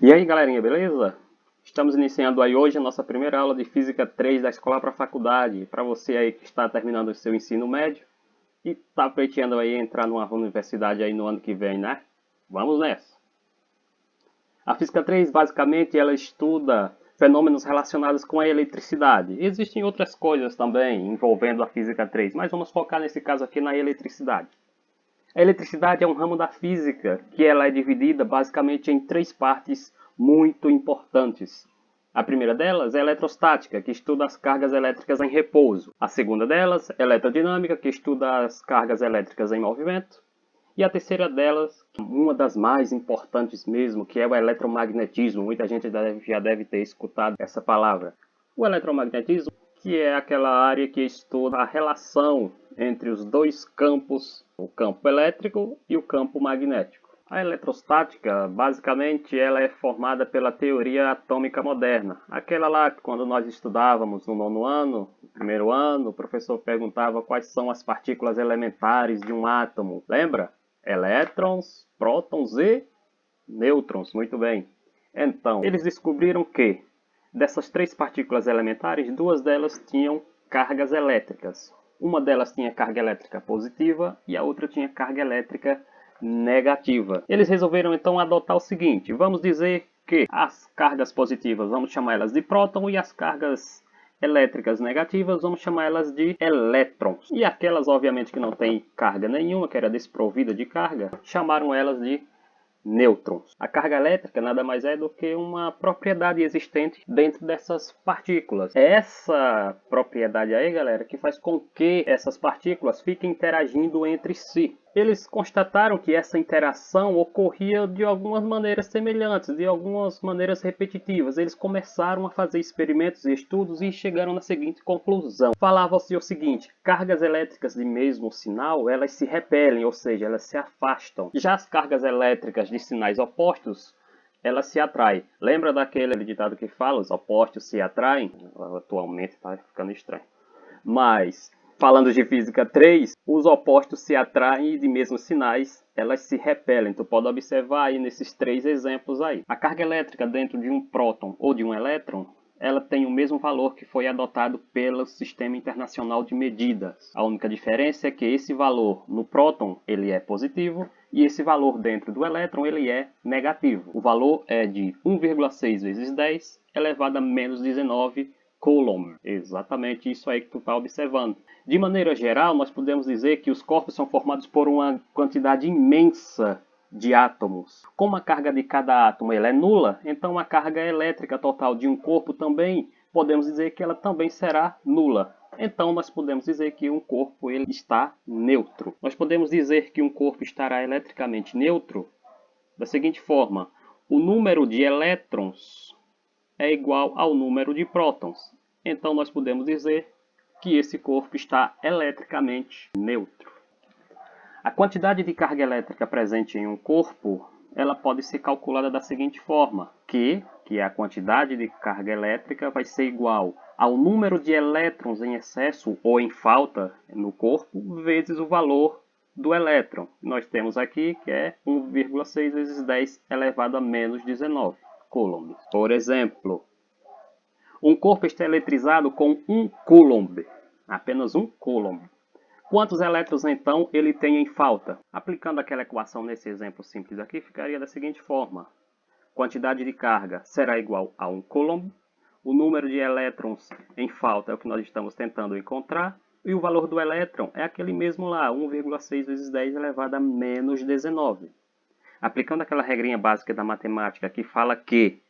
E aí galerinha, beleza? Estamos iniciando aí hoje a nossa primeira aula de Física 3 da Escola para a Faculdade. Para você aí que está terminando o seu ensino médio e está pleiteando aí entrar numa universidade aí no ano que vem, né? Vamos nessa! A Física 3 basicamente ela estuda fenômenos relacionados com a eletricidade. Existem outras coisas também envolvendo a Física 3, mas vamos focar nesse caso aqui na eletricidade. A eletricidade é um ramo da física que ela é dividida basicamente em três partes muito importantes. A primeira delas é a eletrostática, que estuda as cargas elétricas em repouso. A segunda delas é a eletrodinâmica, que estuda as cargas elétricas em movimento. E a terceira delas, uma das mais importantes mesmo, que é o eletromagnetismo. Muita gente já deve ter escutado essa palavra. O eletromagnetismo, que é aquela área que estuda a relação entre os dois campos, o campo elétrico e o campo magnético. A eletrostática, basicamente, ela é formada pela teoria atômica moderna. Aquela lá que quando nós estudávamos no nono ano, no primeiro ano, o professor perguntava quais são as partículas elementares de um átomo. Lembra? Elétrons, prótons e nêutrons. Muito bem. Então, eles descobriram que dessas três partículas elementares, duas delas tinham cargas elétricas. Uma delas tinha carga elétrica positiva e a outra tinha carga elétrica negativa. Eles resolveram então adotar o seguinte: vamos dizer que as cargas positivas vamos chamar elas de próton e as cargas elétricas negativas vamos chamar elas de elétrons. E aquelas obviamente que não têm carga nenhuma, que era desprovida de carga, chamaram elas de nêutrons. A carga elétrica nada mais é do que uma propriedade existente dentro dessas partículas. É essa propriedade aí, galera, que faz com que essas partículas fiquem interagindo entre si. Eles constataram que essa interação ocorria de algumas maneiras semelhantes, de algumas maneiras repetitivas. Eles começaram a fazer experimentos e estudos e chegaram na seguinte conclusão. Falava-se o seguinte: cargas elétricas de mesmo sinal, elas se repelem, ou seja, elas se afastam. Já as cargas elétricas de sinais opostos, elas se atraem. Lembra daquele ditado que fala, os opostos se atraem? Atualmente está ficando estranho. Mas, falando de física 3, os opostos se atraem e de mesmos sinais elas se repelem. Tu pode observar aí nesses três exemplos aí. A carga elétrica dentro de um próton ou de um elétron, ela tem o mesmo valor que foi adotado pelo Sistema Internacional de Medidas. A única diferença é que esse valor no próton ele é positivo e esse valor dentro do elétron ele é negativo. O valor é de 1,6 vezes 10 elevado a menos 19 Coulomb. Exatamente isso aí que tu está observando. De maneira geral, nós podemos dizer que os corpos são formados por uma quantidade imensa de átomos. Como a carga de cada átomo ela é nula, então a carga elétrica total de um corpo também podemos dizer que ela também será nula. Então nós podemos dizer que um corpo ele está neutro. Nós podemos dizer que um corpo estará eletricamente neutro da seguinte forma: o número de elétrons é igual ao número de prótons. Então nós podemos dizer que esse corpo está eletricamente neutro. A quantidade de carga elétrica presente em um corpo, ela pode ser calculada da seguinte forma: que é a quantidade de carga elétrica, vai ser igual ao número de elétrons em excesso ou em falta no corpo, vezes o valor do elétron. Nós temos aqui que é 1,6 vezes 10 elevado a menos 19 coulombs. Por exemplo, um corpo está eletrizado com 1 coulomb, apenas 1 coulomb. Quantos elétrons, então, ele tem em falta? Aplicando aquela equação nesse exemplo simples aqui, ficaria da seguinte forma: quantidade de carga será igual a 1 coulomb, o número de elétrons em falta é o que nós estamos tentando encontrar, e o valor do elétron é aquele mesmo lá, 1,6 vezes 10 elevado a menos 19. Aplicando aquela regrinha básica da matemática que fala que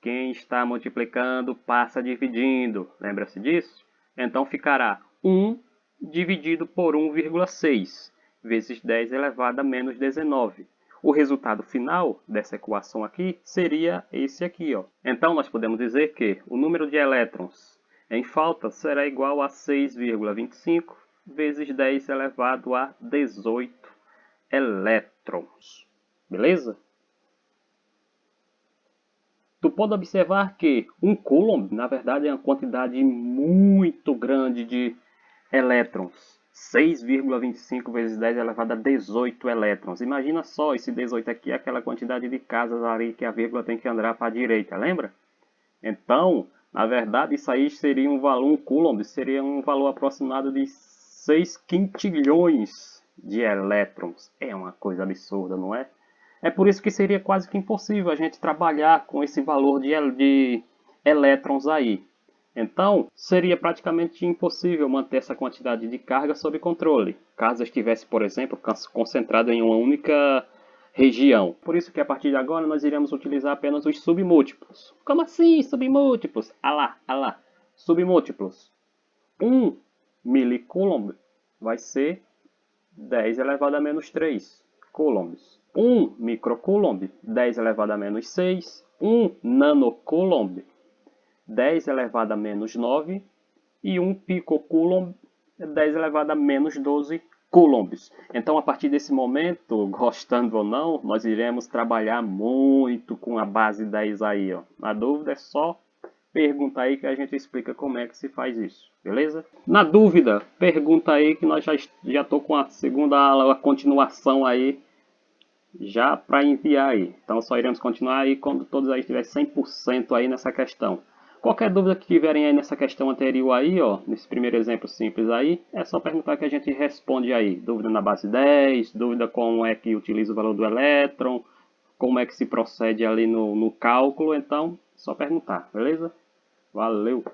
quem está multiplicando passa dividindo, lembra-se disso? Então ficará 1 dividido por 1,6 vezes 10 elevado a menos 19. O resultado final dessa equação aqui seria esse aqui, ó. Então nós podemos dizer que o número de elétrons em falta será igual a 6,25 vezes 10 elevado a 18 elétrons. Beleza? Tu pode observar que 1 coulomb, na verdade, é uma quantidade muito grande de elétrons. 6,25 vezes 10 elevado a 18 elétrons. Imagina só, esse 18 aqui é aquela quantidade de casas ali que a vírgula tem que andar para a direita, lembra? Então, na verdade, isso aí seria um valor, um coulomb, seria um valor aproximado de 6 quintilhões de elétrons. É uma coisa absurda, não é? É por isso que seria quase que impossível a gente trabalhar com esse valor de elétrons aí. Então, seria praticamente impossível manter essa quantidade de carga sob controle, caso estivesse, por exemplo, concentrado em uma única região. Por isso que a partir de agora nós iremos utilizar apenas os submúltiplos. Como assim submúltiplos? Ah lá, submúltiplos. 1 milicoulomb vai ser 10 elevado a menos 3 coulombs. 1 microcoulomb, 10 elevado a menos 6. 1 nanocoulomb, 10 elevado a menos 9. E 1 picocoulomb, 10 elevado a menos 12 coulombs. Então, a partir desse momento, gostando ou não, nós iremos trabalhar muito com a base 10 aí. Ó. Na dúvida, é só pergunta aí que a gente explica como é que se faz isso, beleza? Na dúvida, pergunta aí que nós já tô com a segunda aula, a continuação aí, já para enviar aí. Então só iremos continuar aí quando todos aí estiverem 100% aí nessa questão. Qualquer dúvida que tiverem aí nessa questão anterior aí, ó, nesse primeiro exemplo simples aí, é só perguntar que a gente responde aí. Dúvida na base 10, dúvida como é que utiliza o valor do elétron, como é que se procede ali no cálculo, então só perguntar, beleza? Valeu!